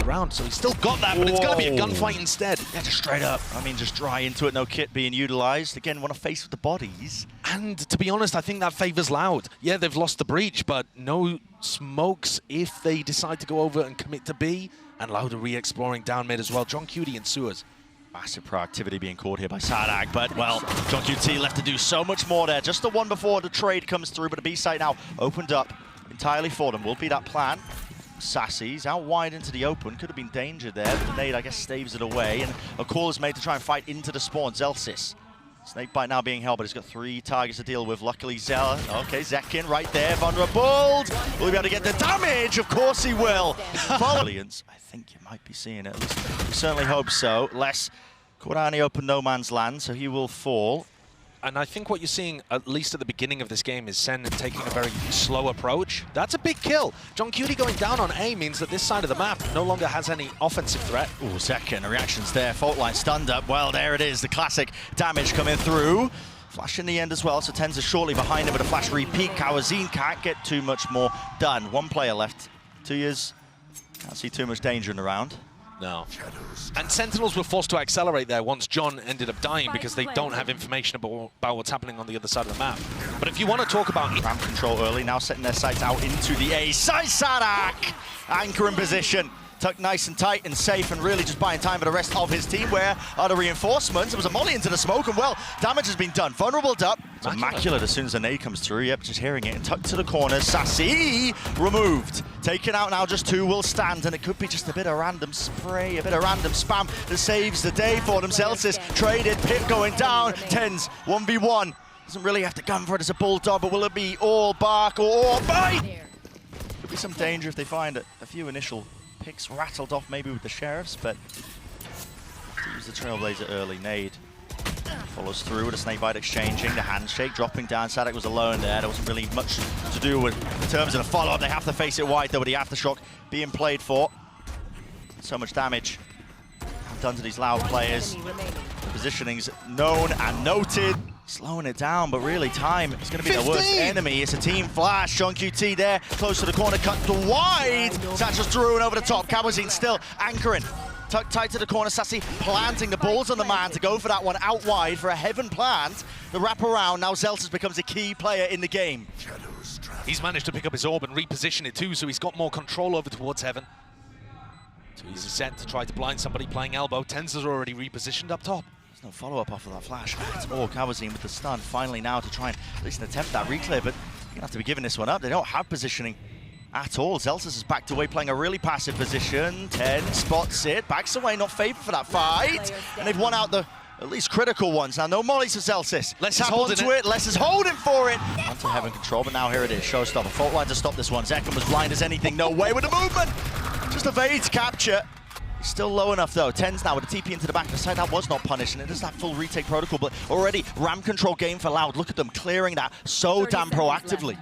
Around, so he's still got that, but it's going to be a gunfight instead. Yeah, just straight up. I mean, just dry into it, no kit being utilized. Again, want to face with the bodies. And to be honest, I think that favors Loud. Yeah, they've lost the breach, but no smokes if they decide to go over and commit to B. And Loud are re-exploring down mid as well. John Cutie and Sewers. Massive proactivity being caught here by Sadak, but, well, John QT left to do so much more there. Just the one before the trade comes through, but the B site now opened up entirely for them. Will be that plan. Sassy's out wide into the open. Could have been danger there, but the nade, I guess, staves it away. And a call is made to try and fight into the spawn. Zelsis. Snakebite now being held, but he's got 3 targets to deal with. Luckily, okay, Zekken right there, vulnerable. Will he be able to get the damage? Of course he will. Brilliant. I think you might be seeing it. At least we certainly hope so. Les caught out in the open no man's land, so he will fall. And I think what you're seeing, at least at the beginning of this game, is Sen taking a very slow approach. That's a big kill. John Cutie going down on A means that this side of the map no longer has any offensive threat. Ooh, second reactions there. Fault line stunned up. Well, there it is. The classic damage coming through. Flash in the end as well, so Tenz is shortly behind him with a flash repeat. Kawazine can't get too much more done. 1 player left. 2 years. Can't see too much danger in the round. No. And Sentinels were forced to accelerate there once John ended up dying because they don't have information about what's happening on the other side of the map. But if you want to talk about ramp control early, now setting their sights out into the A side. Sadak! Anchor in position. Tucked nice and tight and safe and really just buying time for the rest of his team. Where are the reinforcements? It was a molly into the smoke and, well, damage has been done. Vulnerable up. It's immaculate as soon as the nade comes through. Yep, just hearing it and tucked to the corners. Sassy removed. Taken out now, just 2 will stand, and it could be just a bit of random spray, a bit of random spam that saves the day for them. Celsius traded, Pit going down. Tenz 1v1. Doesn't really have to gun for it as a bulldog, but will it be all bark or all bite? Could be some danger if they find it. A few initial picks rattled off maybe with the sheriffs, but use the Trailblazer early. Nade follows through with a snakebite exchanging, the handshake dropping down. Sadak was alone there. There wasn't really much to do with in terms of the follow-up. They have to face it wide though with the aftershock being played for. So much damage done to these Loud players. The positioning's known and noted. Slowing it down, but really time is going to be 15. The worst enemy. It's a team flash. John QT there, close to the corner, cut to wide. Satchel's through and over the top. Kawazine still anchoring. Tucked tight to the corner. Sassy planting the balls on the man to go for that one out wide for a heaven plant. The wrap around. Now Zelsis becomes a key player in the game. He's managed to pick up his orb and reposition it too, so he's got more control over towards heaven. So he's set to try to blind somebody playing elbow. Tenz is already repositioned up top. No follow-up off of that flash. It's all Kawazine with the stun finally now to try and at least attempt that reclear, but you're going to have to be giving this one up. They don't have positioning at all. Zelsis is backed away, playing a really passive position. Tenz spots it, backs away, not favored for that fight. And they've won out the at least critical ones. Now, no mollies for Zelsis. Les is holding it. Les is holding for it. Onto heaven control, but now here it is. Showstopper. Fault line to stop this one. Zekken was blind as anything. No way with the movement. Just evades capture. Still low enough though. Tenz now with a TP into the back of the side. That was not punished, and it does that full retake protocol, but already ramp control game for Loud. Look at them clearing that so damn proactively.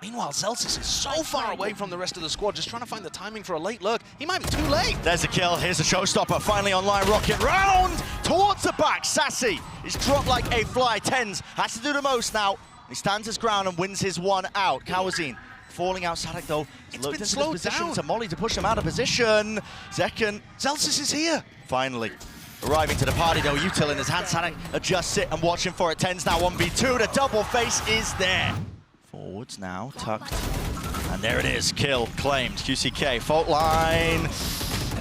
Meanwhile, Celsius is so far away from the rest of the squad, just trying to find the timing for a late lurk. He might be too late. There's a kill. Here's a showstopper. Finally online. Rocket round towards the back. Sassy is dropped like a fly. Tenz has to do the most now. He stands his ground and wins his one out. Kawazine falling out. Sadak though looked into the position to molly to push him out of position. Zekken. Zelsis is here. Finally arriving to the party though. Util in his hand. Sadak adjusts it and watching for it. Tenz now 1v2. The double face is there. Forwards now tucked. And there it is. Kill claimed. QCK. Fault line.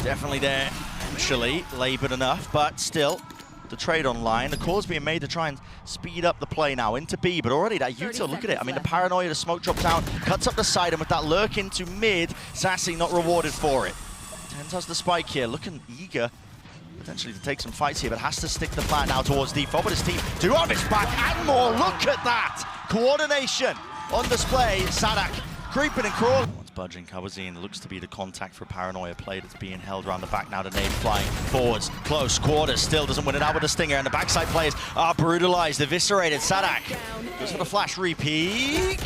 Definitely there. Actually laboured enough, but still. The trade online. The call's being made to try and speed up the play now into B, but already that Util, look at it. I mean, the paranoia, the smoke drops down, cuts up the side, and with that lurk into mid, Sassy not rewarded for it. Tenz has the spike here, looking eager potentially to take some fights here, but has to stick the plan now towards D4, but his team do have his back and more. Look at that! Coordination on display. Sadak creeping and crawling. Budging. Kawazine looks to be the contact for paranoia play that's being held around the back now. The nade flying forwards, close quarters, still doesn't win it out with a stinger, and the backside players are brutalized, eviscerated. Sadak goes for the flash repeat.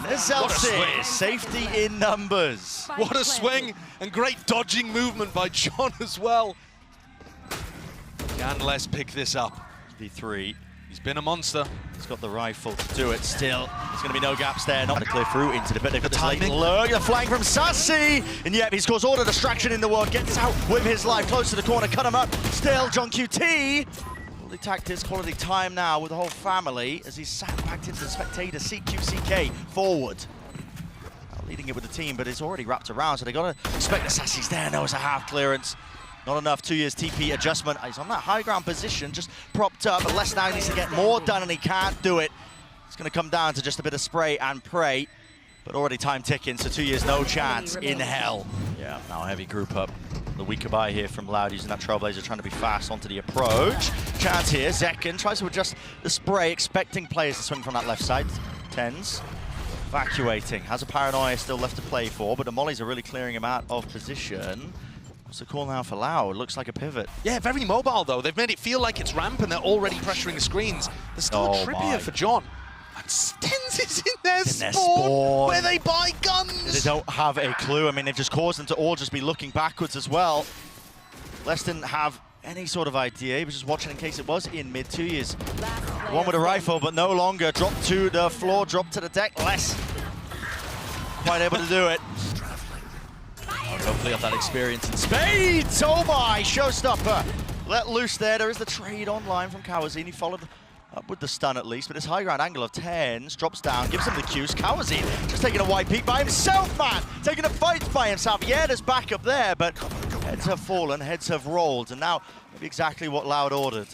There's Zelsis. Safety in numbers. What a swing and great dodging movement by John as well. Can Les pick this up? V3. He's been a monster. He's got the rifle to do it still. There's going to be no gaps there. Not to clear through into the bit. They've got this late lurk. The flying from Sassy. And yep, he's caused all the distraction in the world. Gets out with his life. Close to the corner. Cut him up. Still, John QT. Quality tactics, quality time now with the whole family as he's sat back into the spectator. CQCK forward. Now leading it with the team, but it's already wrapped around. So they got to expect the Sassy's there. No, it's a half clearance. Not enough. 2 years TP adjustment. He's on that high ground position, just propped up. But Les now needs to get more done, and he can't do it. It's going to come down to just a bit of spray and pray. But already time ticking, so 2 years, no chance in hell. Yeah, now a heavy group up. The weaker buy here from Loud using that Trailblazer, trying to be fast onto the approach. Chance here. Zekken tries to adjust the spray, expecting players to swing from that left side. Tens. Evacuating. Has a Paranoia still left to play for, but the Mollies are really clearing him out of position. What's the call now for Loud? Looks like a pivot. Yeah, very mobile though. They've made it feel like it's ramp and they're already pressuring the screens. There's still a trip here for John. And Stens is in their spawn where they buy guns. They don't have a clue. I mean, they've just caused them to all just be looking backwards as well. Les didn't have any sort of idea. He was just watching in case it was in mid. 2 years. One with a rifle, but no longer. Dropped to the floor, dropped to the deck. Les quite able to do it. Hopefully off that experience in spades. Oh my, showstopper. Let loose there. There is the trade online from Kawazin. He followed up with the stun at least, but this high ground angle of Tens drops down, gives him the cues. Kawazin just taking a wide peek by himself, man. Taking a fight by himself. Yeah, there's backup there, but heads have fallen, heads have rolled, and now maybe exactly what Loud ordered.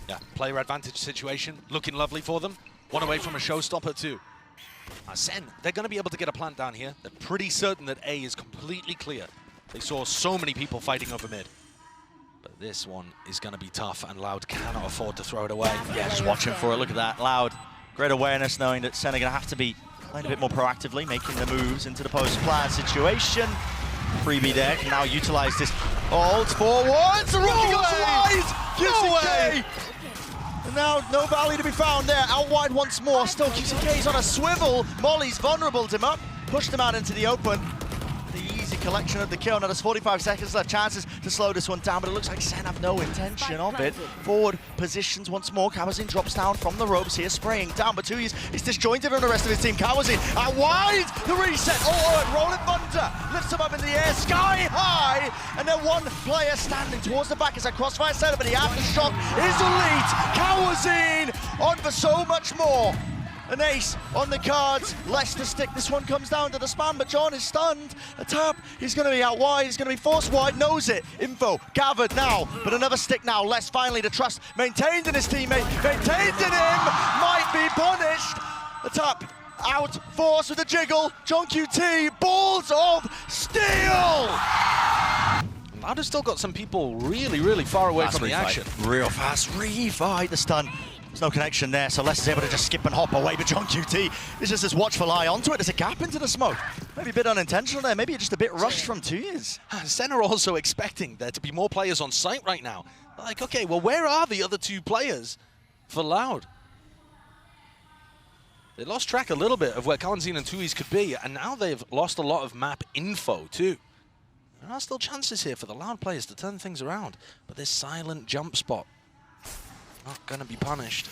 Yeah, player advantage situation, looking lovely for them. One away from a showstopper too. SEN, they're going to be able to get a plant down here. They're pretty certain that A is completely clear. They saw so many people fighting over mid. But this one is going to be tough, and Loud cannot afford to throw it away. Yeah, just watching for it. Look at that. Loud, great awareness, knowing that SEN are going to have to be playing a bit more proactively, making the moves into the post-plan situation. Freebie there can now utilize this. Holds forwards. The rookie goes wide. No way. And now no Valley to be found there. Out wide once more. Still QCK's on a swivel. Molly's vulnerabled him up. Pushed him out into the open. The easy collection of the kill. Now there's 45 seconds left. Chances to slow this one down, but it looks like SEN have no intention of it. Forward positions once more. Kawazin drops down from the ropes here, spraying down, but 2 years is disjointed on the rest of his team. Kawazin out wide. The reset. Oh, rolling thunder. Lifts him up in the air, sky high. And then one player standing towards the back as a crossfire setup, but the aftershock is elite. Kawazin on for so much more. An ace on the cards. Less to stick. This one comes down to the spam, but John is stunned. A tap. He's going to be out wide. He's going to be forced wide. Knows it. Info gathered now, but another stick now. Less finally the trust maintained in his teammate. Maintained in him. Might be punished. The tap out. Force with a jiggle. John QT. Balls of steel. Loud has still got some people really far away from the action. Real fast. Refight. The stun. There's no connection there, so Les is able to just skip and hop away, but John QT is just this watchful eye onto it. There's a gap into the smoke. Maybe a bit unintentional there, maybe just a bit rushed from 2 years. SEN are also expecting there to be more players on site right now. Like, okay, well, where are the other two players for Loud? They lost track a little bit of where Kawazin and Tui's could be, and now they've lost a lot of map info too. There are still chances here for the Loud players to turn things around, but this silent jump spot, not going to be punished.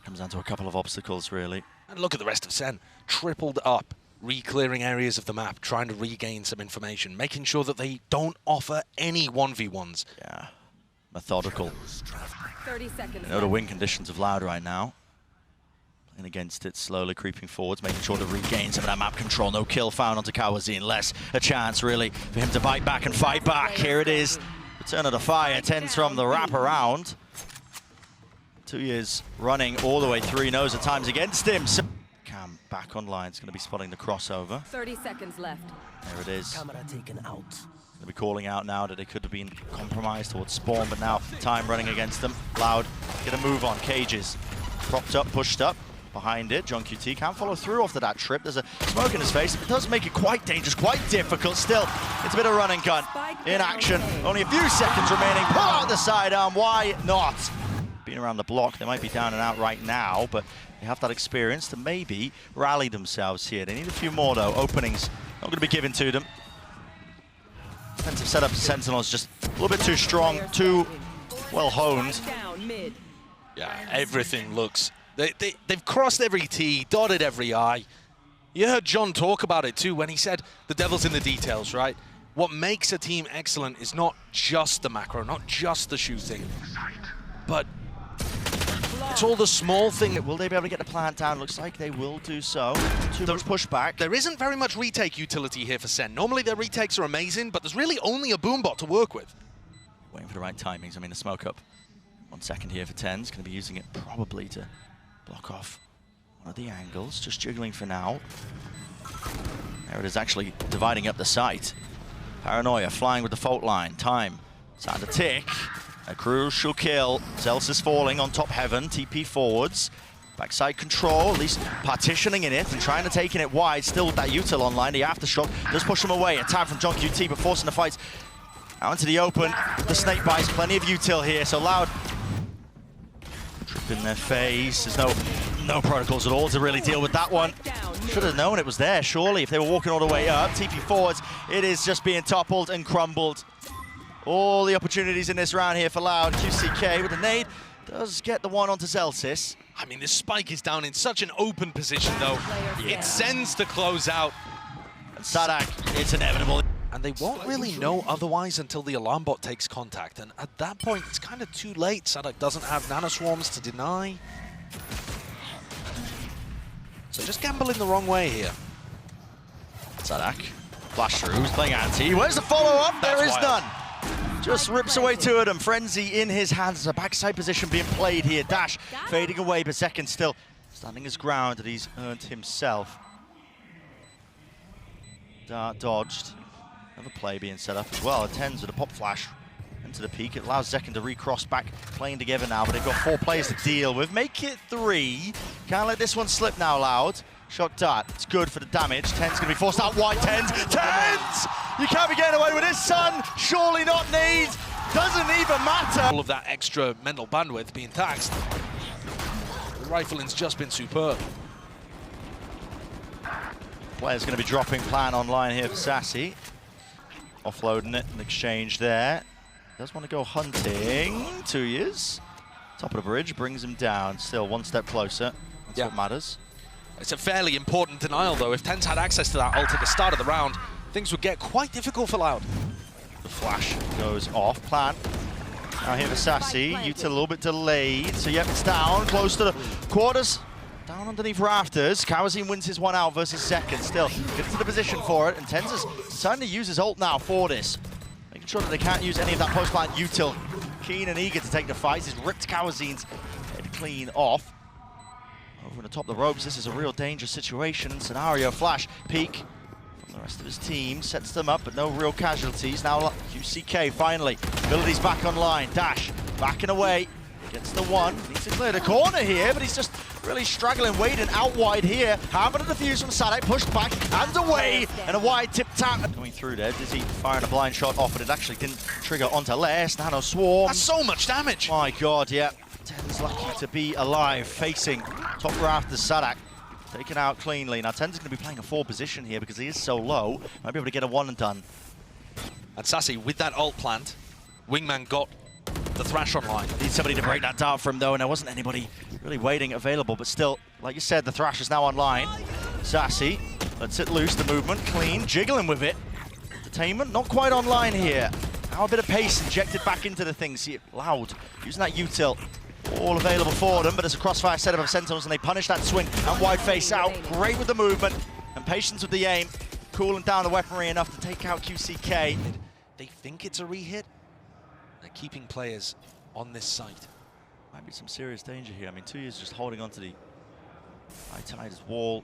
Comes down to a couple of obstacles, really. And look at the rest of SEN. Tripled up, re-clearing areas of the map, trying to regain some information, making sure that they don't offer any 1v1s. Yeah, methodical. 30 seconds. You know the win conditions of Loud right now. Playing against it, slowly creeping forwards, making sure to regain some of that map control. No kill found onto Kawazin. Less a chance, really, for him to bite back and fight back. Here it is. Return of the fire. Tens from the wraparound. 2 years running all the way through. He knows the time's against him. So Cam back online. It's going to be spotting the crossover. 30 seconds left. There it is. Camera taken out. They'll be calling out now that they could have been compromised towards spawn, but now time running against them. Loud, get a move on. Cages. Propped up, pushed up. Behind it, John QT can't follow through after that trip. There's a smoke in his face. It does make it quite dangerous, quite difficult. Still, it's a bit of run and gun in action. Only a few seconds remaining. Pull out the sidearm. Why not? Being around the block, they might be down and out right now, but they have that experience to maybe rally themselves here. They need a few more, though. Openings not going to be given to them. Defensive setup for Sentinels just a little bit too strong, too well honed. Yeah, everything looks... They've crossed every T, dotted every I. You heard John talk about it too when he said the devil's in the details, right? What makes a team excellent is not just the macro, not just the shooting, but it's all the small things. Will they be able to get the plant down? Looks like they will do so. Too much pushback. There isn't very much retake utility here for SEN. Normally their retakes are amazing, but there's really only a boombot to work with. Waiting for the right timings. I mean, the smoke up. 1 second here for TenZ. Going to be using it probably to block off one of the angles. Just jiggling for now. There it is, actually dividing up the site. Paranoia flying with the fault line. Time. Time to tick. A crucial kill. Zelsis falling on top heaven. TP forwards. Backside control, at least partitioning in it and trying to take it wide. Still with that util online. The aftershock does push him away. A tag from John QT, but forcing the fights out into the open. The snake bites, plenty of util here. So Loud trip in their face. There's no protocols at all to really deal with that one. Should have known it was there, surely, if they were walking all the way up. TP forwards, it is just being toppled and crumbled. All the opportunities in this round here for Loud. QCK with a nade does get the one onto Zelsis. I mean, this spike is down in such an open position, though. It sends to close out. And Sadak, it's inevitable. And they won't really know otherwise until the alarm bot takes contact. And at that point, it's kind of too late. Sadak doesn't have nanoswarms to deny. So just gambling the wrong way here. Sadak, flash through, he's playing anti. Where's the follow-up? There is none. Just rips away two of them. Frenzy in his hands. A backside position being played here. Dash fading away, but Zekken still standing his ground that he's earned himself. Dart dodged. Another play being set up as well. TenZ with a pop flash into the peak. It allows Zekken to recross back, playing together now, but they've got 4 players to deal with. Make it 3. Can't let this one slip now, Loud. Shock dart, it's good for the damage. TenZ gonna be forced out wide. TenZ! You can't be getting away with this, son! Surely not needs. Doesn't even matter. All of that extra mental bandwidth being taxed. The rifling's just been superb. Player's gonna be dropping plan online here for Sassy. Offloading it in exchange there. Does want to go hunting. 2 years. Top of the bridge, brings him down. Still 1 step closer. That's what matters. It's a fairly important denial, though. If TenZ had access to that ult at the start of the round, things would get quite difficult for Loud. The flash goes off. Plant. Now here for Sassy. Util a little bit delayed. So yep, it's down. Close to the quarters. Down underneath rafters. Kawazine wins his one out versus Zekken. Still gets to the position for it. And TenZ is starting to use his ult now for this. Making sure that they can't use any of that post-plant util. Keen and eager to take the fights. He's ripped Kawazine's head clean off. Over the top of the ropes, this is a real dangerous situation. Scenario flash, peek from the rest of his team, sets them up, but no real casualties. Now QCK finally, abilities back online. Dash, backing away, gets the one. Needs to clear the corner here, but he's just really struggling, waiting out wide here. Having a defuse from Sadak, pushed back and away, and a wide tip tap. Going through there, Dizzy firing a blind shot off, but it actually didn't trigger onto Les. Nano swarm. That's so much damage. My God, yeah. TenZ lucky to be alive, facing top rafters. Sadak taken out cleanly. Now TenZ is going to be playing a 4 position here because he is so low. Might be able to get a 1 and done. And Sassy, with that ult plant, Wingman got the Thrash online. Need somebody to break that dart for him though, and there wasn't anybody really waiting available, but still, like you said, the Thrash is now online. Sassy lets it loose, the movement, clean, jiggling with it. Entertainment, not quite online here. Now a bit of pace injected back into the thing. See it Loud, using that util. All available for them, but it's a crossfire setup of Sentinels, and they punish that swing and wide face out. Great with the movement and patience with the aim. Cooling down the weaponry enough to take out QCK. They think it's a rehit. They're keeping players on this site. Might be some serious danger here. I mean, 2 years just holding onto the high-tides wall.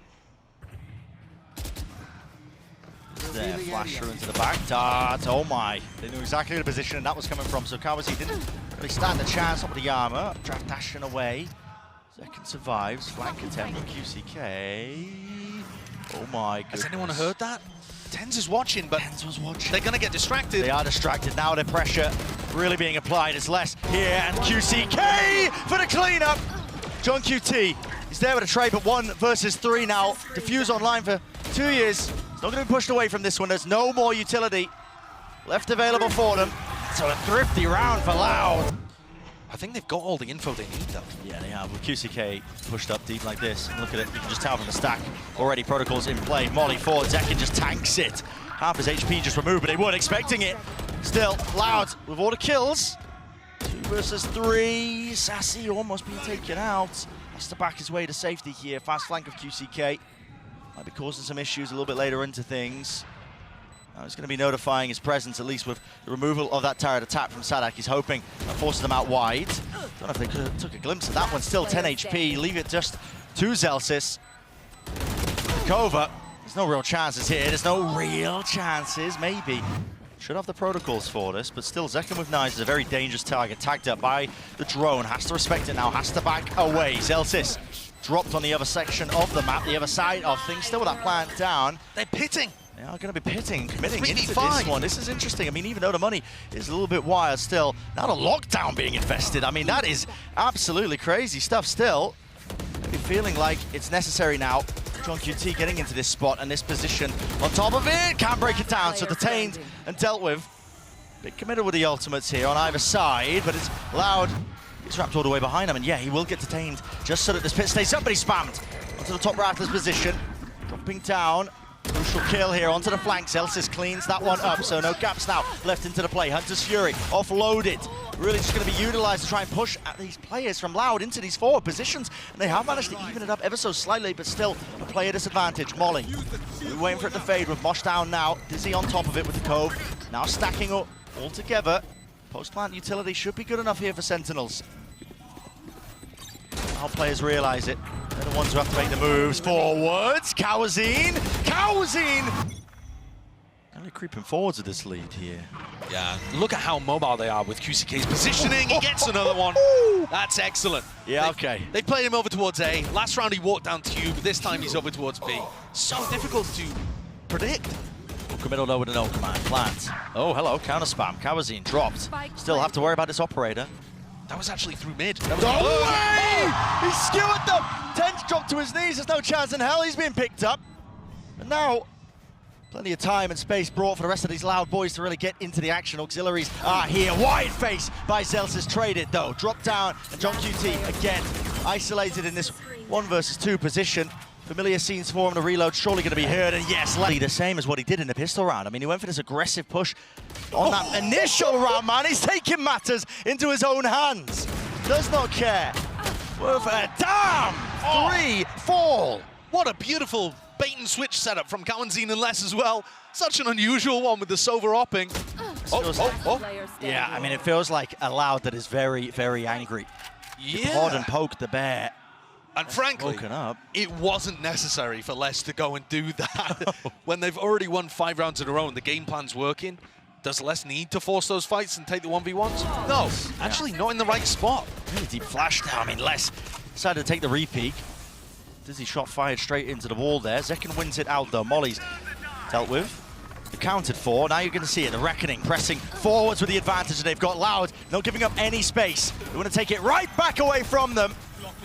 There, flash through into the back. Dart, oh my. They knew exactly the position that was coming from, so Kawazine didn't really stand a chance up with the armor. Draft dashing away. Zekken survives. Flank attempt from QCK. Oh my goodness. Has anyone heard that? TenZ is watching, but TenZ was watching. They're going to get distracted. They are distracted. Now the pressure really being applied. It's less here, and QCK for the cleanup. John QT, he's there with a trade, but 1 versus 3 now. Diffuse online for 2 years. Not going to be pushed away from this one. There's no more utility left available for them. So a thrifty round for Loud. I think they've got all the info they need, though. Yeah, they have. With QCK pushed up deep like this, and look at it, you can just tell from the stack. Already protocols in play. Molly forward, Zekken just tanks it. Half his HP just removed, but they weren't expecting it. Still, Loud with all the kills. 2 versus 3. Sassy almost being taken out. Has to back his way to safety here. Fast flank of QCK. Might be causing some issues a little bit later into things. Now he's going to be notifying his presence, at least with the removal of that turret attack from Sadak. He's hoping that forces them out wide. Don't know if they could have took a glimpse of that one. Still 10 HP. Leave it just to Zelsis. Kova. There's no real chances here. There's no real chances. Maybe. Should have the protocols for this, but still Zekken with Knives is a very dangerous target. Tagged up by the drone. Has to respect it now. Has to back away. Zelsis dropped on the other section of the map, the other side of things. Still with that plant down. They're pitting. They are going to be pitting, committing into this 3v5. one. This is interesting. I mean, even though the money is a little bit wild still, now the lockdown being invested. I mean, that is absolutely crazy stuff still. Maybe feeling like it's necessary now. John QT getting into this spot and this position on top of it. Can't break it down, so detained and dealt with. Big committed with the ultimates here on either side, but it's Loud. He's wrapped all the way behind him, and yeah, he will get detained just so that this pit stays up, but he's spammed onto the top Rattler's position. Dropping down. Crucial kill here onto the flank. Zelsis cleans that one up, so no gaps now left into the play. Hunter's Fury offloaded. Really just going to be utilized to try and push at these players from Loud into these forward positions. And they have managed to even it up ever so slightly, but still a player disadvantage. Molly, we're waiting for it to fade with Mosh down now. Dizzy on top of it with the Cove. Now stacking up all together. Post-plant utility should be good enough here for Sentinels. Now players realize it. They're the ones who have to make the moves. Forwards, Kawazine! Only creeping forwards with this lead here. Yeah, look at how mobile they are with QCK's positioning. He gets another one. That's excellent. Yeah, okay. They played him over towards A. Last round he walked down Tube. This time he's over towards B. So difficult to predict. Middle low with an no command. Plant. Oh, hello, counter spam. Kawazine dropped. Still have to worry about this operator. That was actually through mid. That was No way! He skewered them! Tench dropped to his knees. There's no chance in hell he's being picked up. And now, plenty of time and space brought for the rest of these Loud boys to really get into the action. Auxiliaries are here. Wide face by Zelsis. Traded though. Dropped down. And John QT again isolated in this 1 versus 2 position. Familiar scenes for him. The reload surely going to be heard. And yes, the same as what he did in the pistol round. I mean, he went for this aggressive push on that initial round, man. He's taking matters into his own hands. Does not care. Worth a damn 3 fall. What a beautiful bait and switch setup from Kawazine and Les as well. Such an unusual one with the Sova opping. Yeah, I mean, it feels like a Loud that is very, very angry. Yeah. Pod and poke the bear. And frankly, it wasn't necessary for Les to go and do that. When they've already won 5 rounds in a row and the game plan's working, does Les need to force those fights and take the 1v1s? No, actually not in the right spot. Really deep flash now. I mean, Les decided to take the re-peek. Dizzy shot fired straight into the wall there. Zekken wins it out though. Molly's dealt with. Accounted for. Now you're going to see it. The Reckoning pressing forwards with the advantage that they've got. Loud, not giving up any space. They want to take it right back away from them.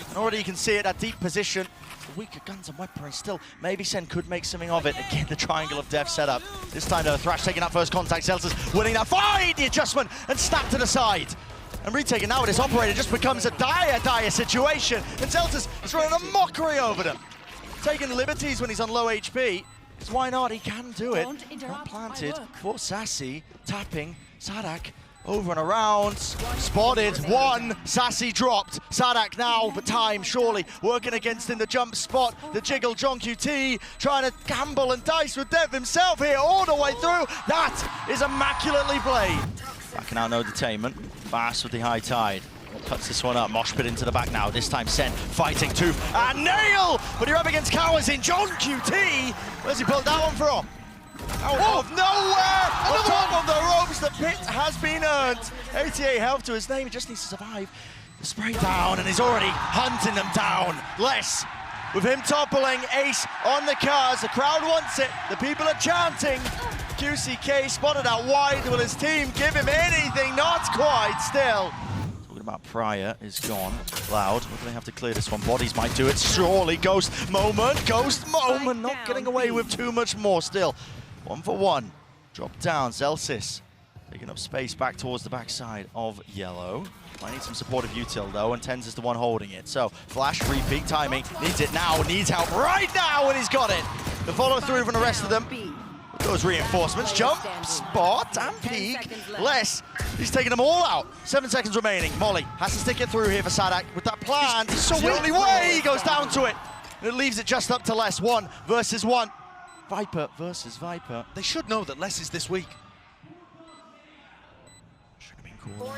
And already you can see it, that deep position. The weaker guns and weaponry still. Maybe Sen could make something of it. Again, the triangle of death set up. This time though, Thrash taking that first contact. Zelsis winning that fight. The adjustment and snap to the side. And retaking now with this operator just becomes a dire situation. And Zelsis is running a mockery over them. Taking liberties when he's on low HP. Because why not? He can do it. Not planted for Sassy. Tapping. Sadak. Over and around, spotted, 1, Sassy dropped, Sadak now, but time surely working against him, the jump spot, the jiggle, John QT trying to gamble and dice with Dev himself here all the way through, that is immaculately played. Back now, no detainment, fast with the high tide, cuts this one up, mosh pit into the back now, this time Sen fighting tooth and nail, but you're up against Kawazine, John QT, where's he pulled that one from? Out of nowhere! On top of the ropes, the pit has been earned. 88 health to his name, he just needs to survive. The spray down, and he's already hunting them down. Les, with him toppling, Ace on the cars. The crowd wants it, the people are chanting. QCK spotted out wide. Will his team give him anything? Not quite, still. Talking about Pryor is gone. Loud, what do they have to clear this one? Bodies might do it, surely. Ghost moment, not getting away with too much more still. 1 for 1. Drop down, Zelsis. Taking up space back towards the backside of yellow. I need some supportive util though, and TenZ is the one holding it. So flash, repeat timing, needs it now, needs help right now, and he's got it. The follow through from the rest of them. Those reinforcements, jump, spot, and peek. Less, he's taking them all out. 7 seconds remaining. Molly has to stick it through here for Sadak with that plan. It's the only way. He goes down to it. And it leaves it just up to Les. 1 versus 1. Viper versus Viper. They should know that Les is this week. Should have been cool.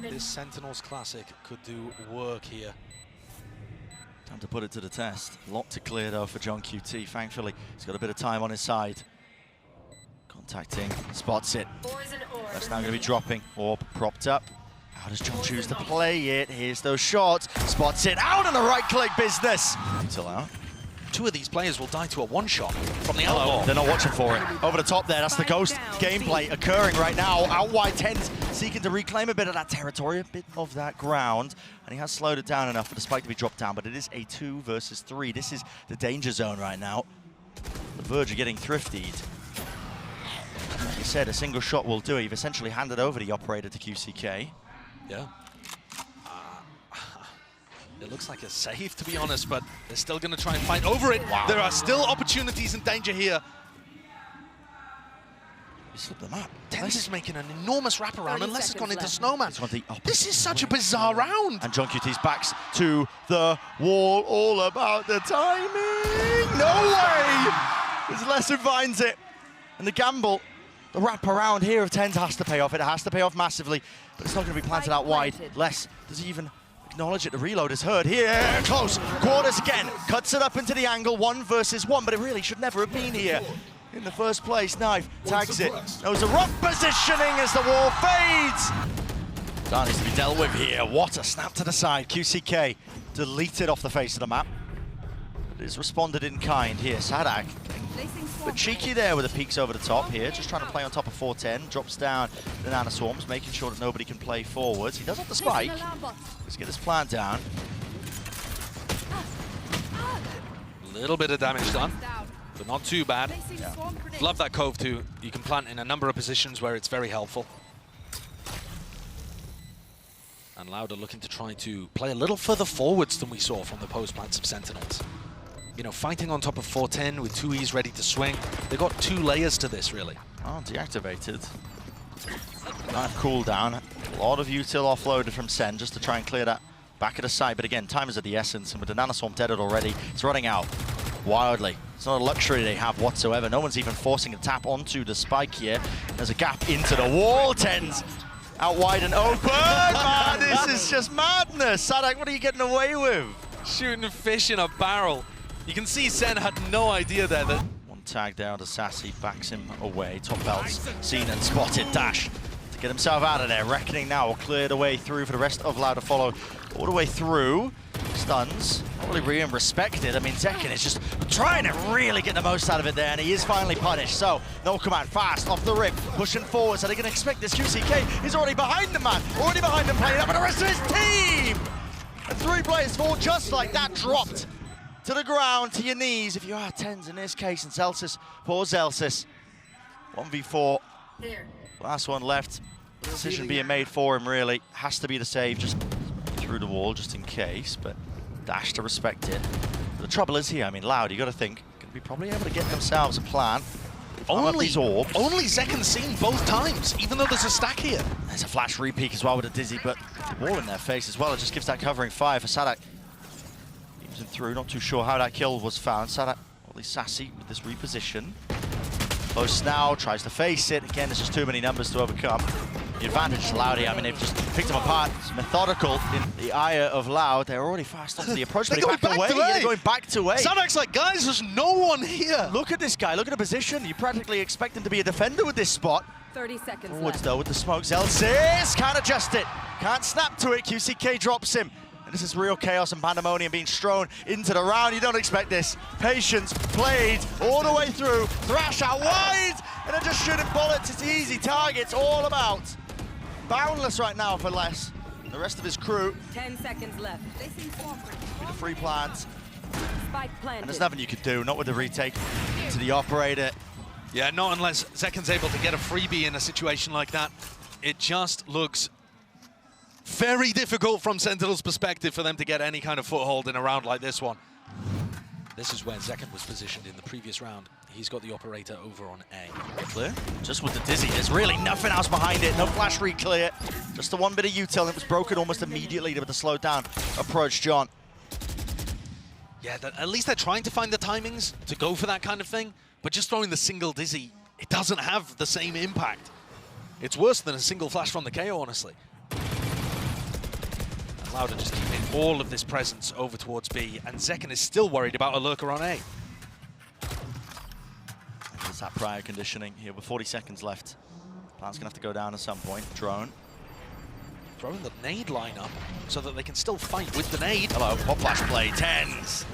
This Sentinels Classic could do work here. Time to put it to the test. A lot to clear though for John QT. Thankfully, he's got a bit of time on his side. Contacting, spots it. That's now going to be dropping. Orb propped up. How does John choose to play it? Here's those shots. Spots it out on the right-click business. Still out. 2 of these players will die to a one-shot from the elbow. They're not watching for it. Over the top there, that's the Ghost gameplay occurring right now. Out wide, TenZ seeking to reclaim a bit of that territory, a bit of that ground. And he has slowed it down enough for the spike to be dropped down, but it is a 2 versus 3. This is the danger zone right now. The verge are getting thriftied. Like you said, a single shot will do it. You've essentially handed over the operator to QCK. Yeah. It looks like a save, to be honest, but they're still going to try and fight over it. Wow. There are still opportunities and danger here. You slipped them up. TenZ is making an enormous wraparound, unless it's gone into Snowman. This This is such a bizarre round. And John QT's backs to the wall, all about the timing. No way! There's Les who finds it. And the gamble, the wraparound here of TenZ has to pay off. It has to pay off massively, but it's not going to be planted out wide. Les, does he even acknowledge it? The reload is heard here. Close. Quarters again. Cuts it up into the angle. 1 versus 1, but it really should never have been here in the first place. Knife tags it. Knows the rock positioning as the wall fades. That needs to be dealt with here. What a snap to the side. QCK deleted off the face of the map. It is responded in kind here. Sadak, but cheeky there with the peaks over the top here. Just trying to play on top of 410. Drops down the Nana Swarms, making sure that nobody can play forwards. He does have the spike. Let's get this plant down. A little bit of damage done, but not too bad. Yeah. Love that Cove too. You can plant in a number of positions where it's very helpful. And LOUD are looking to try to play a little further forwards than we saw from the post plants of Sentinels. You know, fighting on top of 410 with 2 E's ready to swing. They've got 2 layers to this, really. Oh, deactivated. Knife cooldown. A lot of util offloaded from SEN just to try and clear that back of the side. But again, time is of the essence, and with the Nanoswarm deaded already, it's running out wildly. It's not a luxury they have whatsoever. No one's even forcing a tap onto the spike here. There's a gap into the wall. TenZ out wide and open. Man, this is just madness. Sadak, what are you getting away with? Shooting fish in a barrel. You can see Sen had no idea there that... One tag down to Sassy, backs him away. Top belts seen and spotted. Dash to get himself out of there. Reckoning now, cleared away through for the rest of LOUD to follow. All the way through. Stuns. Not really being respected. I mean, Zekken is just trying to really get the most out of it there, and he is finally punished. So, no command. Fast, off the rip, pushing forward. So they're going to expect this. QCK is already behind the man. Already behind him, playing up with the rest of his team. And 3 players fall just like that, dropped to the ground, to your knees, if you are TenZ in this case, and Celsius, poor Celsius. 1v4, last one left. Decision being made for him, really. Has to be the save, just through the wall, just in case, but Dash to respect it. But the trouble is here, I mean, LOUD, you got to think, going to be probably able to get themselves a plan. Only Zekken's seen both times, even though there's a stack here. There's a flash repeat as well with a Dizzy, but the wall in their face as well. It just gives that covering fire for Sadak. Through, not too sure how that kill was found. Sadak, at least Sassy with this reposition. Close now, tries to face it. Again, there's just too many numbers to overcome. The advantage is LOUD here. I mean, they've just picked them apart. It's methodical in the ire of LOUD. They're already fast onto the approach, but they're back away. Yeah, they're going back to A. Sadak's like, guys, there's no one here. Look at this guy, look at the position. You practically expect him to be a defender with this spot. 30 seconds Forwards left. though with the smoke. Zelsis can't adjust it. Can't snap to it. QCK drops him. This is real chaos and pandemonium being strewn into the round. You don't expect this. Patience played all the way through. Thrash out wide, and they're just shooting bullets. It's easy targets all about. Boundless right now for Les. The rest of his crew. 10 seconds left. With the free plants. Spike planted. And there's nothing you could do, not with the retake to the operator. Yeah, not unless Zekken's able to get a freebie in a situation like that. It just looks very difficult from Sentinels' perspective for them to get any kind of foothold in a round like this one. This is where Zekken was positioned in the previous round. He's got the operator over on A. Clear, just with the dizzy. There's really nothing else behind it. No flash read clear. Just the one bit of util, and it was broken almost immediately with the slowed down approach, John. Yeah, at least they're trying to find the timings to go for that kind of thing, but just throwing the single dizzy, it doesn't have the same impact. It's worse than a single flash from the KO, honestly. And Loud are just keeping all of this presence over towards B, and Zekken is still worried about a lurker on A. There's that prior conditioning here with 40 seconds left. Plan's gonna have to go down at some point. Drone. Throwing the nade lineup so that they can still fight with the nade. Hello, pop flash play, TenZ.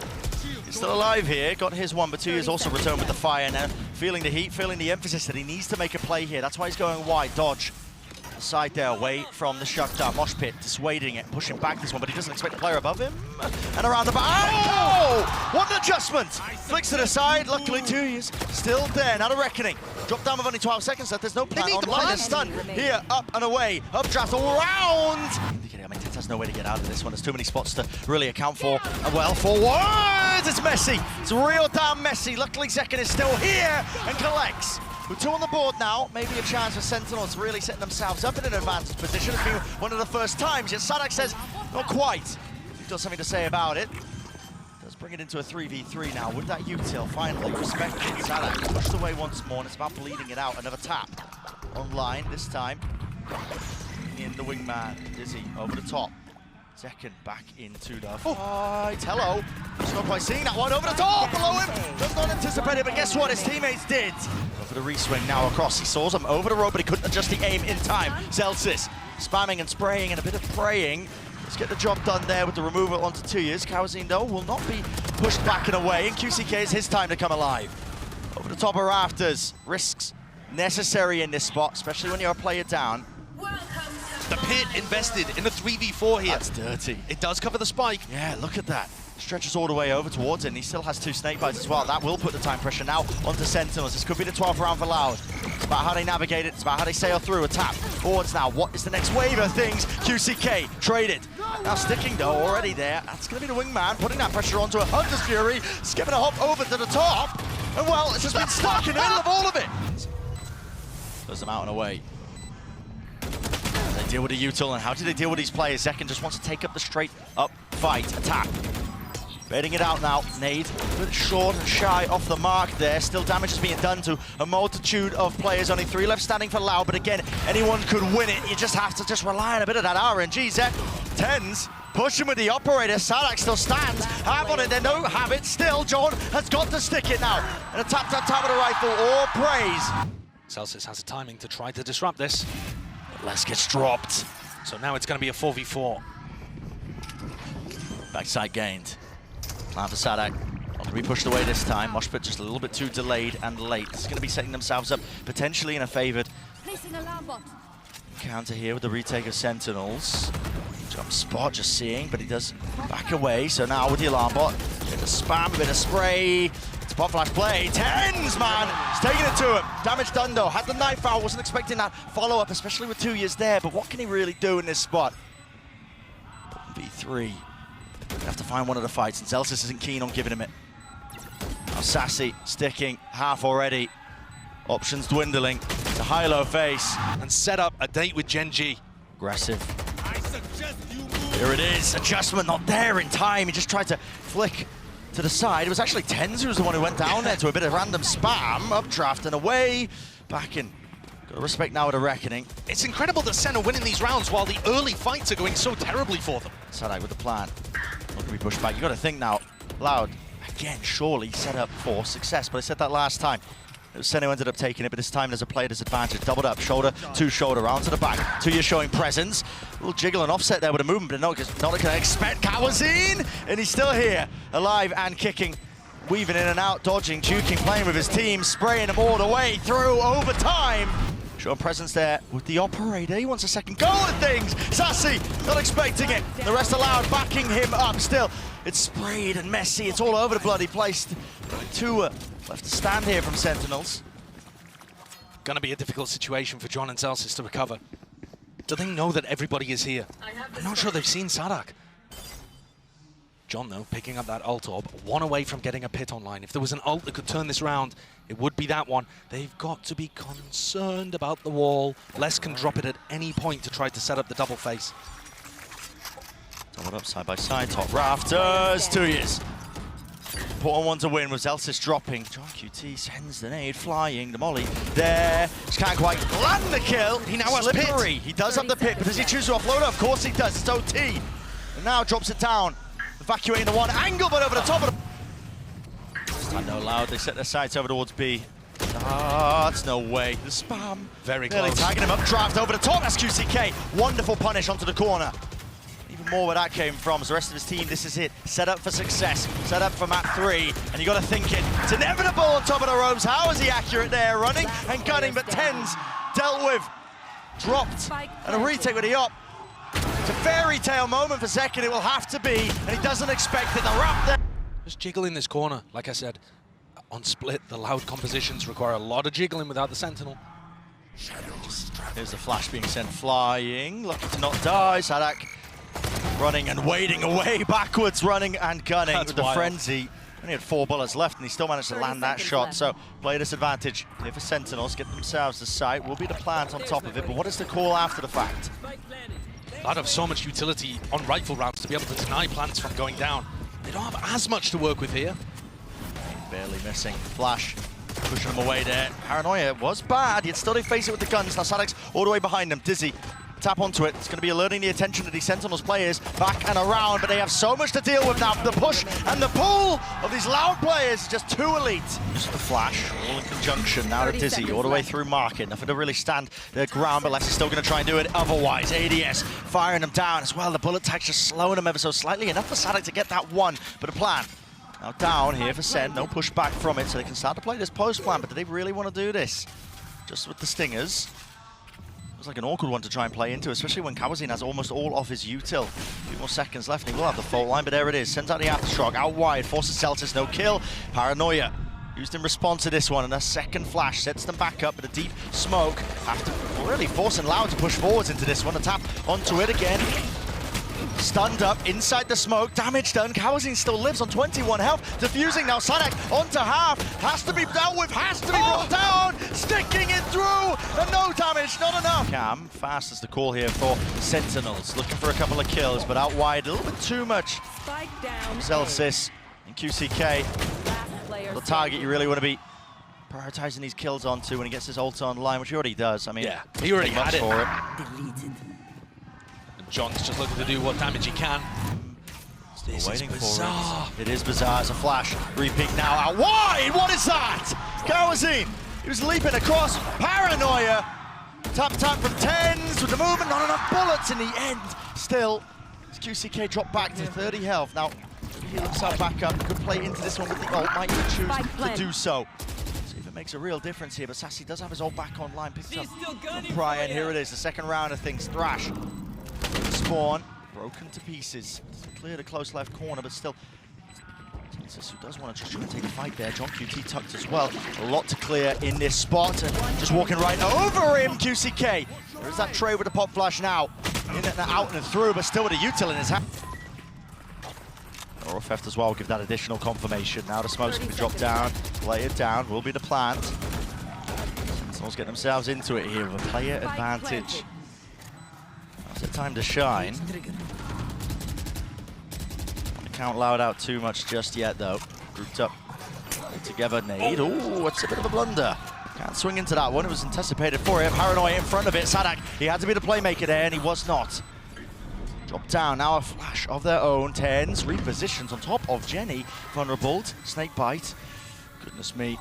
He's still alive here, got his one, but 2 years also returned with the fire now. Feeling the heat, feeling the emphasis that he needs to make a play here. That's why he's going wide, dodge. Side there, away from the shutdown. Mosh pit, dissuading it, pushing back this one, but he doesn't expect the player above him. And around the back. Oh! What an adjustment! Flicks to the side, luckily 2 years still there. Not a reckoning. Drop down with only 12 seconds left. There's no plan online. And stun here, up and away. Updraft all round. I mean, TenZ has no way to get out of this one. There's too many spots to really account for. And well, forward! It's messy. It's real damn messy. Luckily, Zekken is still here and collects. With 2 on the board now, maybe a chance for Sentinels really setting themselves up in an advantage position. It's been one of the first times, yet Sadak says, not quite. He's got something to say about it. Does bring it into a 3v3 now. With that util finally respected. Sadak pushed away once more, and it's about bleeding it out. Another tap online, this time in the wingman. Dizzy over the top. Zekken back into the fight. Hello. He's not quite seeing that one over the top below him. Does not anticipate it, but guess what? His teammates did. Go for the re-swing now across. He saws him over the road, but he couldn't adjust the aim in time. Zelsis spamming and spraying and a bit of praying. Let's get the job done there with the removal onto 2 years. Kawazine, though, will not be pushed back and away, and QCK is his time to come alive. Over the top of rafters. Risks necessary in this spot, especially when you're a player down. The pit invested in a 3v4 here. That's dirty. It does cover the spike. Yeah, look at that. Stretches all the way over towards it, and he still has 2 snake bites as well. That will put the time pressure now onto Sentinels. This could be the 12th round for Loud. It's about how they navigate it. It's about how they sail through. A tap forwards now. What is the next wave of things? QCK traded. Now sticking though, already there. That's going to be the wingman, putting that pressure onto a Hunter's Fury. Skipping a hop over to the top. And well, it's just been stuck in the middle of all of it. Throws them out and away. They deal with the util, and how do they deal with these players? Zekken just wants to take up the straight up fight, attack. Baiting it out now, nade, a bit short and shy off the mark there. Still damage is being done to a multitude of players. Only 3 left standing for Loud, but again, anyone could win it. You just have to just rely on a bit of that RNG. TenZ pushing with the operator. Sadak still stands. Have on it, they don't have it. Still, John has got to stick it now. And a tap with a rifle, all praise. Celsius has a timing to try to disrupt this. Les gets dropped. So now it's going to be a 4v4. Backside gained. Plan for Sadak. Not to be pushed away this time. Moshpit just a little bit too delayed and late. It's going to be setting themselves up potentially in a favored counter here with the retake of Sentinels. Jump spot, just seeing, but he does back away. So now with the alarm bot, bit of spam, a bit of spray. Spot flash play. TenZ, man! He's taking it to him. Damage done, though. Had the knife out. Wasn't expecting that follow-up, especially with 2 years there. But what can he really do in this spot? V3. Gonna have to find one of the fights, and Zelsis isn't keen on giving him it. Now Sassy sticking half already. Options dwindling. It's a high-low face. And set up a date with Gen G. Aggressive. Here it is. Adjustment not there in time. He just tried to flick to the side. It was actually TenZ who was the one who went down there to a bit of random spam. Updraft and away. Back in. Got to respect now with a reckoning. It's incredible that SEN are winning these rounds while the early fights are going so terribly for them. Sadak with the plan. Not going to be pushed back. You got to think now. Loud, again, surely set up for success. But I said that last time. It was SEN who ended up taking it, but this time there's a player disadvantage. Doubled up, shoulder to shoulder, round to the back. 2 years showing presence. A little jiggle and offset there with a movement, but not going to expect Kawazine. And he's still here, alive and kicking. Weaving in and out, dodging, juking, playing with his team, spraying them all the way through overtime. Showing presence there with the operator. He wants a second go at things. Sassy, not expecting it. The rest allowed, backing him up still. It's sprayed and messy. It's all over the bloody place. 2 left to stand here from Sentinels. Gonna be a difficult situation for John and Celsius to recover. Do they know that everybody is here? I'm not sure they've seen Sadak. John, though, picking up that ult orb, one away from getting a pit online. If there was an ult that could turn this round, it would be that one. They've got to be concerned about the wall. Les can drop it at any point to try to set up the double face. Doubled up side by side, top rafters, 2 years. Important one to win was Elsis dropping. John QT sends the nade flying, the molly there. Just can't quite land the kill. He now has Slippery. He does have the pit, but does he choose to offload it? Of course he does, it's OT. And now drops it down. Evacuating the one angle, but over the top of the... This time no Loud, they set their sights over towards B. That's no way. The spam. Very Nearly close. tagging him up, draft over the top. That's QCK. Wonderful punish onto the corner. Even more where that came from. As the rest of his team, this is it. Set up for success. Set up for map 3. And you got to think it. It's inevitable on top of the ropes. How is he accurate there? Running and gunning, but Tens dealt with. Dropped. And a retake with the op. It's a fairy tale moment for Zekken, it will have to be, and he doesn't expect it. The wrap there. Just jiggle in this corner. Like I said, on split, the Loud compositions require a lot of jiggling without the Sentinel. Here's the flash being sent flying. Lucky to not die. Sadak running and wading away backwards, running and gunning. That's with the wild. frenzy. Only had 4 bullets left, and he still managed to 30 land that seconds shot. left. So, play disadvantage here for Sentinels. Get themselves the site. Will be the plant on top of it, but what is the call after the fact? Loud have so much utility on rifle routes to be able to deny plants from going down. They don't have as much to work with here. Barely missing. Flash pushing him away there. Paranoia was bad, yet still they face it with the guns. Now Sadak's all the way behind them. Dizzy, tap onto it. It's going to be alerting the attention of these Sentinels players back and around, but they have so much to deal with now. The push and the pull of these Loud players, just too elite. Just the flash, all in conjunction. Now to 30 Dizzy, seconds all the way left. through market. Nothing to really stand their ground, but Les is still going to try and do it otherwise. ADS firing them down as well. The bullet tag's just slowing them ever so slightly. Enough for Sadak to get that one, but a plan. Now down here for Sen, no push back from it, so they can start to play this post plan, but do they really want to do this? Just with the stingers. It was like an awkward one to try and play into, especially when Kawazin has almost all of his util. A few more seconds left, and he will have the fault line, but there it is. Sends out the aftershock, out wide, forces Celtics, no kill. Paranoia used in response to this one, and a second flash sets them back up with a deep smoke. After really forcing Loud to push forwards into this one, a tap onto it again. Stunned up inside the smoke, damage done. Kawazin still lives on 21 health. Diffusing now, Sadak onto half. Has to be dealt with, has to be brought down. Sticking it through, and no damage, not enough. Cam, fast as the call here for Sentinels. Looking for a couple of kills, but out wide, a little bit too much. Spike down. Celsis and QCK, Last player the target you really want to be prioritizing these kills onto when he gets his ult online, which he already does. I mean, Yeah, he already much had it. for it. And John's just looking to do what damage he can. This is Waiting bizarre. for it. It is bizarre. It's a flash. Repeat now out wide. What is that? Kawazin. He was leaping across. Paranoia. Tap from Tens with the movement. Not enough bullets in the end. Still, QCK dropped back to 30 health. Now, he looks out back up. Could play into this one with the ult. Might even choose to do so. See if it makes a real difference here. But Sassy does have his ult back online. Picks up from Brian. Here it is. The second round of things. Thrash. Spawn. Broken to pieces. Clear the close left corner, but still. Who does want to just try and take a fight there. John QT tucked as well. A lot to clear in this spot. And just walking right over him, QCK. There is that tray with the pop flash now. In and out and through, but still with a util in his hand. Or theft as well, give that additional confirmation. Now the smoke's going to be dropped down. Play it down, will be the plant. Sentinels get themselves into it here with a player advantage. Now's the time to shine. Can't Loud out too much just yet, though. Grouped up together, nade. Ooh, it's a bit of a blunder. Can't swing into that one. It was anticipated for him. Paranoia in front of it. Sadak, he had to be the playmaker there, and he was not. Drop down. Now a flash of their own. Tens repositions on top of Jenny. Vulnerable. Snake bite. Goodness me.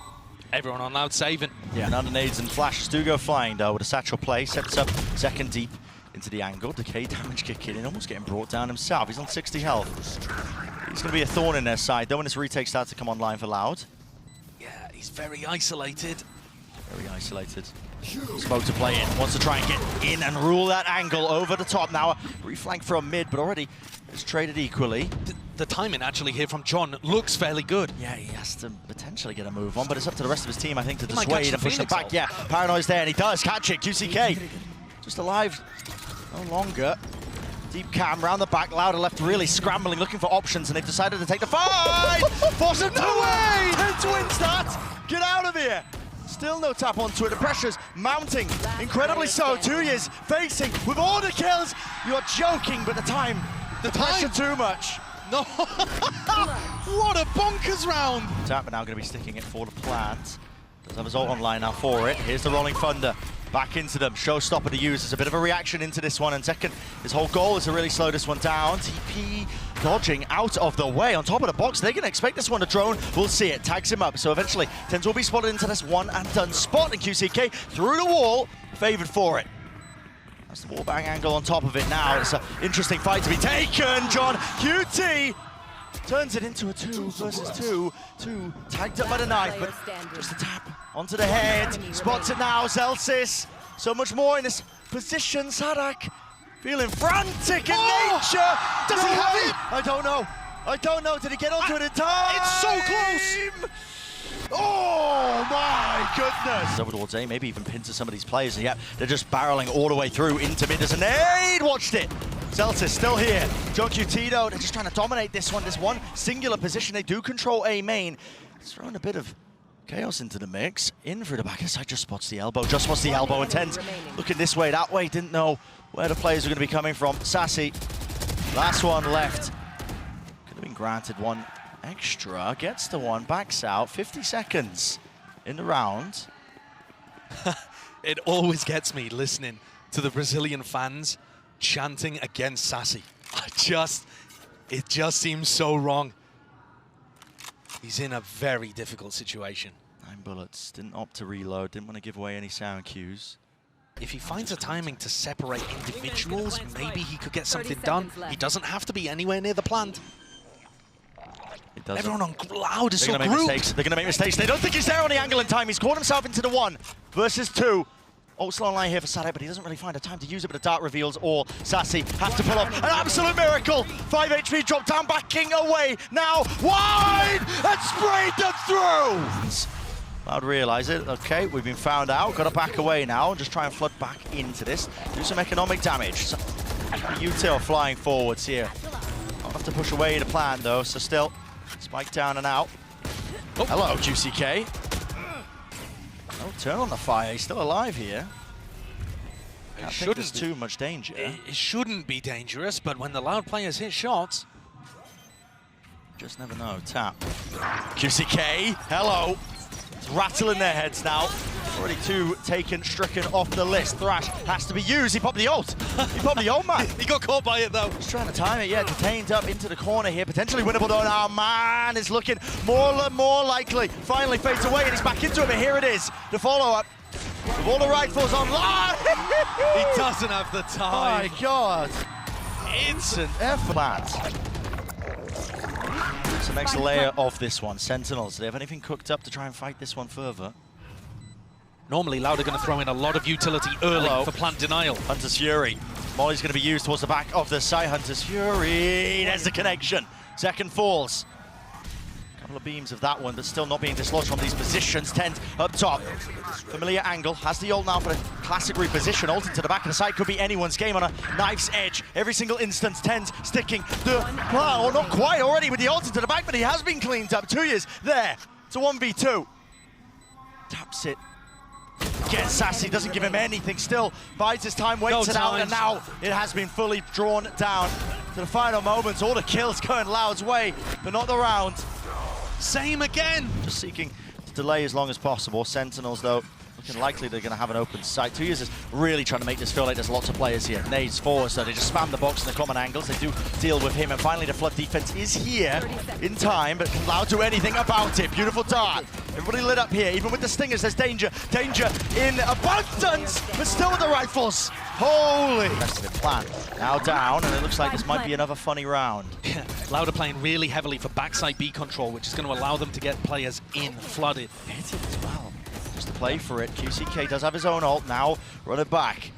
Everyone on Loud saving. Yeah, none of nades and flashes do go flying, though, with a satchel play. Sets up second deep into the angle. Decay damage kick in, almost getting brought down himself. He's on 60 health. He's going to be a thorn in their side, though, when this retake starts to come online for Loud. Yeah, he's very isolated. Very isolated. Smoke to play in. Wants to try and get in and rule that angle over the top. Now a reflank from mid, but already it's traded equally. The timing actually here from John looks fairly good. Yeah, he has to potentially get a move on, but it's up to the rest of his team, I think, to He might catch dissuade the and push them Phoenix back. ult. Yeah, Paranoia's there, and he does catch it. QCK just alive No longer. Deep cam round the back, Louder left really scrambling, looking for options, and they've decided to take the fight! Force him to win! 10 wins that! Get out of here! Still no tap onto it, the pressure's mounting, incredibly so. 2 years facing with all the kills. You're joking, but the pressure too much. No! What a bonkers round! Tap now going to be sticking it for the plant. Does have his ult online now for it. Here's the Rolling Thunder. Back into them. Showstopper to use. There's a bit of a reaction into this one. And Zekken, his whole goal is to really slow this one down. TP dodging out of the way. On top of the box, they're going to expect this one to drone. We'll see it. Tags him up. So eventually, TenZ will be spotted into this one and done spot. And QCK through the wall, favored for it. That's the wallbang angle on top of it now. It's an interesting fight to be taken. John QT turns it into a 2 versus 2. 2 tagged up by the knife, but just a tap onto the head. Spots it now, Zelsis. So much more in this position. Sadak feeling frantic in nature. Does he have it? I don't know. I don't know. Did he get onto it in time? It's so close. Oh my goodness! Over towards A, maybe even pinto some of these players. And yeah, they're just barreling all the way through into mid. There's an aid! Watched it! Zelsis still here. John QT though, they're just trying to dominate this one singular position. They do control A main. It's throwing a bit of chaos into the mix. In through the back of the side, just spots the elbow. Just spots the elbow and TenZ looking this way, that way. Didn't know where the players were going to be coming from. Sassy, last one left. Could have been granted one extra, gets the one, backs out, 50 seconds in the round. It always gets me listening to the Brazilian fans chanting against Sassy. It just seems so wrong. He's in a very difficult situation. 9 bullets, didn't opt to reload, didn't want to give away any sound cues. If he finds a timing to separate individuals, maybe he could get something done. He doesn't have to be anywhere near the plant. Everyone on Loud is so grouped. They're going to make mistakes. They don't think he's there on the angle in time. He's caught himself into the 1 versus 2. Ult slow line here for Sadak, but he doesn't really find a time to use it, but the dart reveals all. Sassy has to pull off an absolute miracle. 5 HP drop down, backing away. Now wide and sprayed them through. Loud realise it. Okay, we've been found out. Got to back away now and just try and flood back into this. Do some economic damage. So, util flying forwards here. I'll have to push away the plan though, so still. Spike down and out. Oh. Hello, QCK. No turn on the fire. He's still alive here. I think there's too much danger. It shouldn't be dangerous, but when the Loud players hit shots, just never know. Tap. QCK. Hello. It's rattling their heads now. Already 2 taken, stricken off the list. Thrash has to be used. He popped the ult. He popped the ult, man. He got caught by it, though. Just trying to time it, yeah. Detained up into the corner here. Potentially winnable, though. Now, man, it's looking more likely. Finally fades away, and he's back into it, but here it is. The follow-up. With all the rifles online. He doesn't have the time. My God. Instant F-plant. It's the next layer of this one. Sentinels, do they have anything cooked up to try and fight this one further? Normally, Loud are going to throw in a lot of utility early for plant denial. Hunter's Fury. Molly's going to be used towards the back of the site. Hunter's Fury. There's the connection. Zekken falls. Couple of beams of that one, but still not being dislodged from these positions. TenZ up top. Familiar angle. Has the ult now for the classic reposition. Ult into the back of the site. Could be anyone's game on a knife's edge. Every single instance, TenZ sticking the plan. Or not quite already with the ult into the back, but he has been cleaned up. 2 years there. It's a 1v2. Taps it. Gets Sassy, doesn't give him anything, still bides his time, waits it out, and now it has been fully drawn down to the final moments. All the kills going Loud's way, but not the round. Same again. Just seeking to delay as long as possible. Sentinels, though, looking likely they're going to have an open sight. 2 years is really trying to make this feel like there's lots of players here. Nades forward, so they just spam the box in the common angles. They do deal with him, and finally the flood defense is here in time, but can Loud do anything about it? Beautiful dart. Everybody lit up here. Even with the stingers, there's danger. Danger in abundance, but still with the rifles. Holy! Rest of it plan. Now down, and it looks like this might be another funny round. Loud are playing really heavily for backside B control, which is going to allow them to get players in, flooded. Hit it as well. Just to play for it. QCK does have his own ult now. Run it back.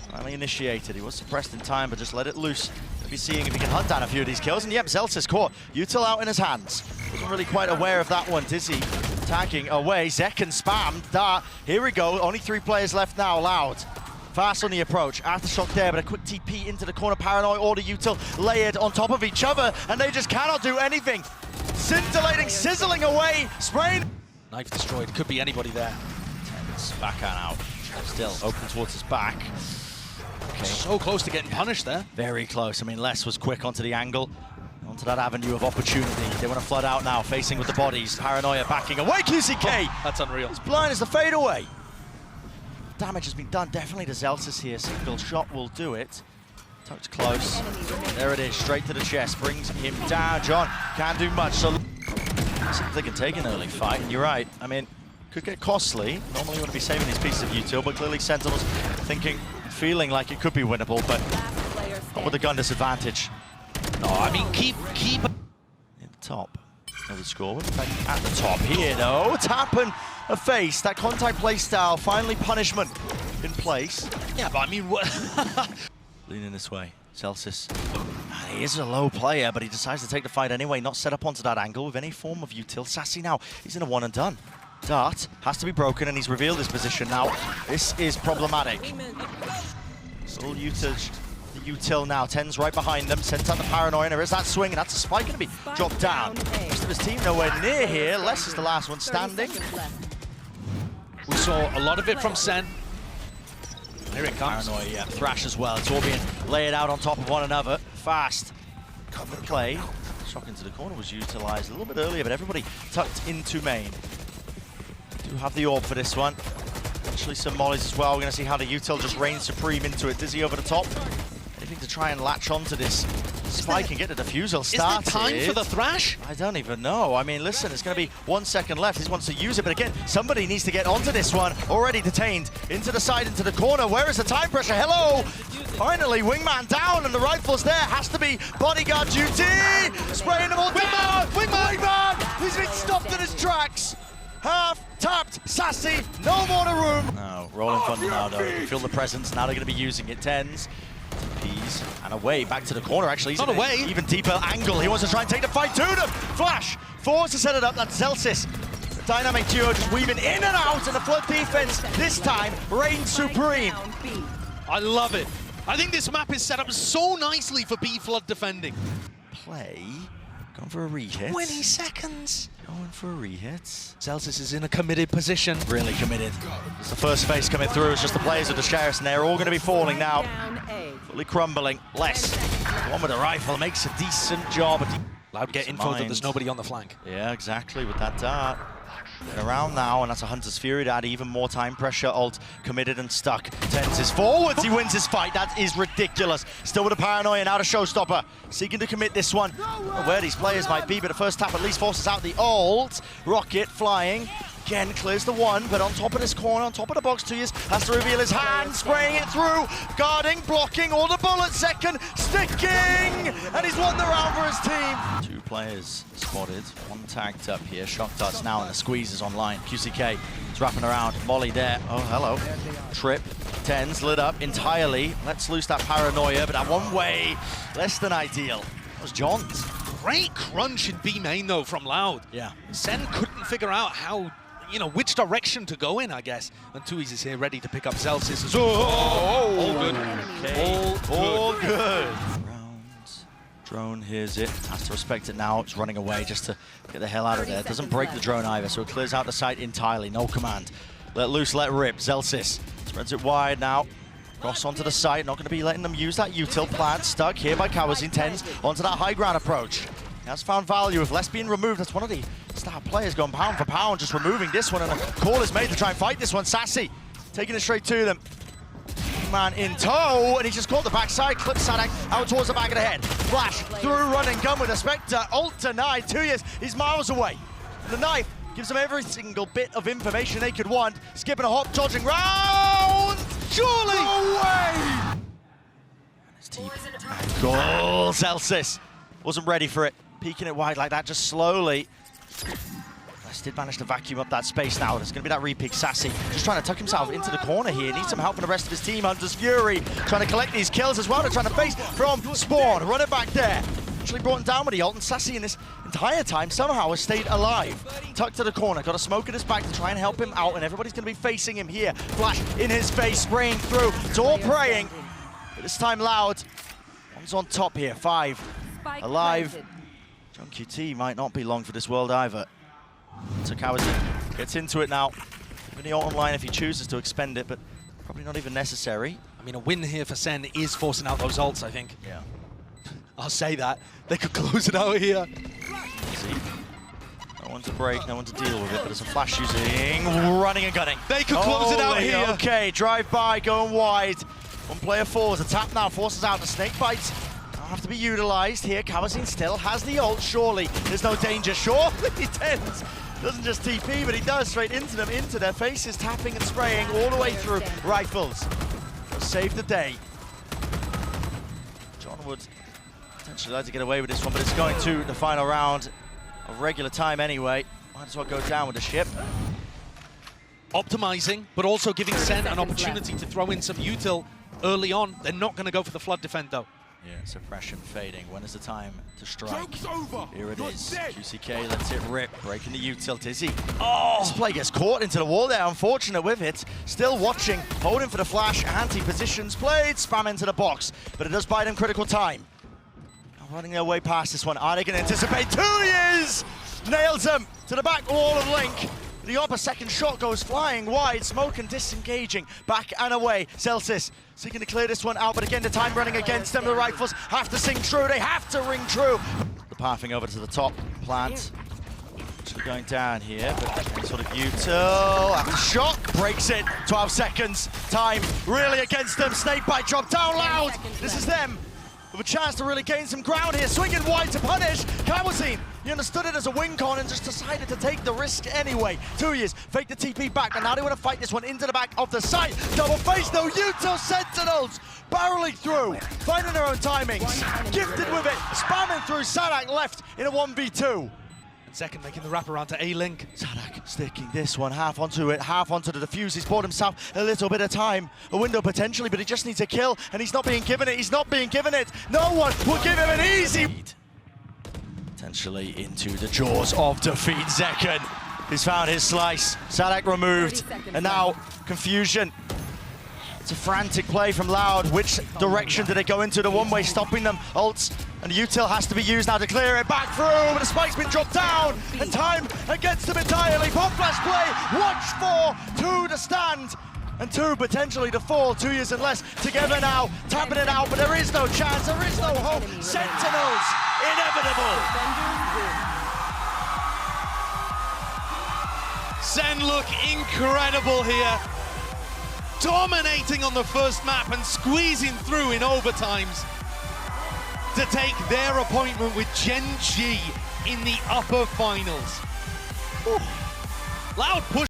Finally initiated. He was suppressed in time, but just let it loose. We'll be seeing if he can hunt down a few of these kills. And yep, Zelsis caught. Util out in his hands. Wasn't really quite aware of that one, is he? Tagging away. Zekken spammed. Dart. Here we go. Only 3 players left now. Loud. Fast on the approach. Aftershock there, but a quick TP into the corner. Paranoid order util layered on top of each other, and they just cannot do anything. Scintillating, sizzling away, spraying. Knife destroyed, could be anybody there. Tenz back and out. Still open towards his back. Okay. So close to getting punished there. Very close. I mean, Les was quick onto the angle, onto that avenue of opportunity. They want to flood out now, facing with the bodies. Paranoia backing away. QCK! Oh, that's unreal. As blind as the fadeaway. Damage has been done definitely to Zelsis here. Single shot will do it. Tucked close. There it is, straight to the chest. Brings him down. John can't do much. So they can take an early fight. And you're right. I mean, could get costly. Normally you want to be saving these pieces of util, but clearly Sentinels thinking, feeling like it could be winnable, but not with the gun disadvantage. No, I mean, keep. In the top. Another score. At the top here, though. Tap and a face. That contact play style. Finally punishment in place. Yeah, but I mean, what? Leaning this way. Celsius. He is a low player, but he decides to take the fight anyway. Not set up onto that angle with any form of util. Sassy now. He's in a one and done. Dart has to be broken, and he's revealed his position now. This is problematic. Little util now. Tenz right behind them. Sent out the Paranoia, and there is that swing, and that's a spike going to be dropped down. Rest of his team nowhere near here. Les is the last one standing. We saw a lot of it from Sen. Here it comes. Paranoia, yeah. Thrash as well. It's all being laid out on top of one another. Fast. Cover play. Shock into the corner was utilized a little bit earlier, but everybody tucked into main. Do have the orb for this one. Actually some mollies as well. We're going to see how the util just reigns supreme into it. Dizzy over the top. Anything to try and latch onto this spike and get the defusal started. Is there time for the thrash? I don't even know. I mean, listen, it's going to be 1 second left. He wants to use it, but again, somebody needs to get onto this one. Already detained. Into the side, into the corner. Where is the time pressure? Hello! Finally, wingman down, and the rifle's there. Has to be bodyguard duty. Spraying them all down. Wingman! He's been stopped in his tracks. Half tapped, Sassy, no more to room. No, rolling thunder now though. You can feel the presence. Now they're going to be using it. Tenz, TPs, and away back to the corner. Actually, he's not in away. An even deeper angle. He wants to try and take the fight to them. Flash, forced to set it up. That's Zelsis. The dynamic duo just weaving in and out, and the flood defense this time reigns supreme. I love it. I think this map is set up so nicely for B flood defending. Play, going for a re-hit. 20 seconds. Going for a re-hit. Celsius is in a committed position. Really committed. It's the first phase coming through. It's just the players of the sheriffs, and they're all going to be falling now. Fully crumbling. Les, the one with the rifle, makes a decent job. Loud get info that there's nobody on the flank. Yeah, exactly, with that dart. Get around now, and that's a Hunter's Fury to add even more time pressure. Ult committed and stuck. Tenz is forwards. He wins his fight. That is ridiculous. Still with a Paranoia, now a showstopper. Seeking to commit this one. Where these players might be, but the first tap at least forces out the ult. Rocket flying. Again, clears the one, but on top of this corner, on top of the box, 2 years, has to reveal his hand, spraying it through, guarding, blocking, all the bullets, Zekken, sticking, and he's won the round for his team. 2 players spotted, 1 tagged up here, Shock Darts now, and the squeeze is online. QCK is wrapping around, Molly there, oh, hello. Trip, Tenz lit up entirely, lets loose that Paranoia, but that one way, less than ideal. That was John's. Great crunch in B main though from Loud. Yeah. Sen couldn't figure out how, which direction to go in, I guess. And Tui's is here ready to pick up Zelsis. All good. Okay. All good. Rounds. Drone hears it. Has to respect it now. It's running away just to get the hell out of there. Doesn't break the drone either, so it clears out the site entirely. No command. Let loose, let rip. Zelsis spreads it wide now. Cross onto the site. Not going to be letting them use that util plant. Stuck here by Kawazin. Tenz onto that high ground approach. He has found value with less being removed. That's one of the star players going pound for pound, just removing this one, and a call is made to try and fight this one. Sassy taking it straight to them. Man in tow, and he just caught the backside. Clips Sadak out towards the back of the head. Flash through running gun with a Spectre. Ult denied. 2 years. He's miles away. The knife gives them every single bit of information they could want. Skipping a hop, dodging round. Surely! No way! His team. Goal, Zelsis. Wasn't ready for it. Peeking it wide like that, just slowly. Les did manage to vacuum up that space now. There's going to be that re-pick. Sassy just trying to tuck himself into the corner here. Needs some help from the rest of his team. Hunter's Fury trying to collect these kills as well. They're trying to face from spawn. Run it back there. Actually brought him down with the ult, and Sassy in this entire time somehow has stayed alive. Tucked to the corner, got a smoke at his back to try and help him out, and everybody's going to be facing him here. Flash in his face, spraying through. It's all praying. But this time Loud. One's on top here, 5 alive. John QT might not be long for this world either. So Kawazaki gets into it now. Even the ult online if he chooses to expend it, but probably not even necessary. I mean, a win here for Sen is forcing out those ults, I think. Yeah. I'll say that. They could close it out here. See? No one to break, no one to deal with it, but it's a flash using running and gunning. They could close it out here. Okay, drive by, going wide. One player falls, a tap now forces out the snake bites. Have to be utilized here. Kawazin still has the ult, surely. There's no danger, surely he tends. Doesn't just TP, but he does straight into them, into their faces, tapping and spraying all the way through rifles. Save the day. John would potentially like to get away with this one, but it's going to the final round of regular time anyway. Might as well go down with the ship. Optimizing, but also giving Sen an opportunity to throw in some util early on. They're not going to go for the Flood Defend, though. Yeah, suppression fading. When is the time to strike? Here it is. QCK lets it rip, breaking the util. Tizzy. Oh! This play gets caught into the wall there. Unfortunate with it. Still watching, holding for the flash. Anti-positions played, spam into the box. But it does buy them critical time. Now running their way past this one. Are they going to anticipate? 2 years! Nails them to the back wall of Link. The upper second shot goes flying wide, smoke and disengaging, back and away. Celsius seeking to clear this one out, but again the time running against them. The rifles have to sing true, they have to ring true. The pathing over to the top plant. Actually going down here, but any sort of util after shot, breaks it, 12 seconds. Time really against them, snake bite drop down Loud. This is them with a chance to really gain some ground here, swinging wide to punish. Kawazin, he understood it as a win con and just decided to take the risk anyway. 2 years, fake the TP back, and now they want to fight this one into the back of the site. Double face, no util, Sentinels barreling through, finding their own timings. Gifted with it, spamming through, Sadak left in a 1v2. Zekken making the wraparound to A-Link. Sadak sticking this one half onto it, half onto the defuse. He's bought himself a little bit of time, a window potentially, but he just needs a kill, and he's not being given it, he's not being given it. No one will give him an easy. Potentially into the jaws of defeat. Zekken, he's found his slice. Sadak removed, and now confusion. It's a frantic play from Loud. Which direction did it go into? The one-way stopping them. Ults, and the util has to be used now to clear it back through, but the spike's been dropped down, and time against them entirely. Pop flash play, watch for 2 to stand, and 2 potentially to fall. 2 years and less together now, tapping it out, but there is no chance, there is no hope. Sentinels, inevitable. Sen look incredible here. Dominating on the first map and squeezing through in overtimes to take their appointment with Gen G in the upper finals. Ooh. Loud push.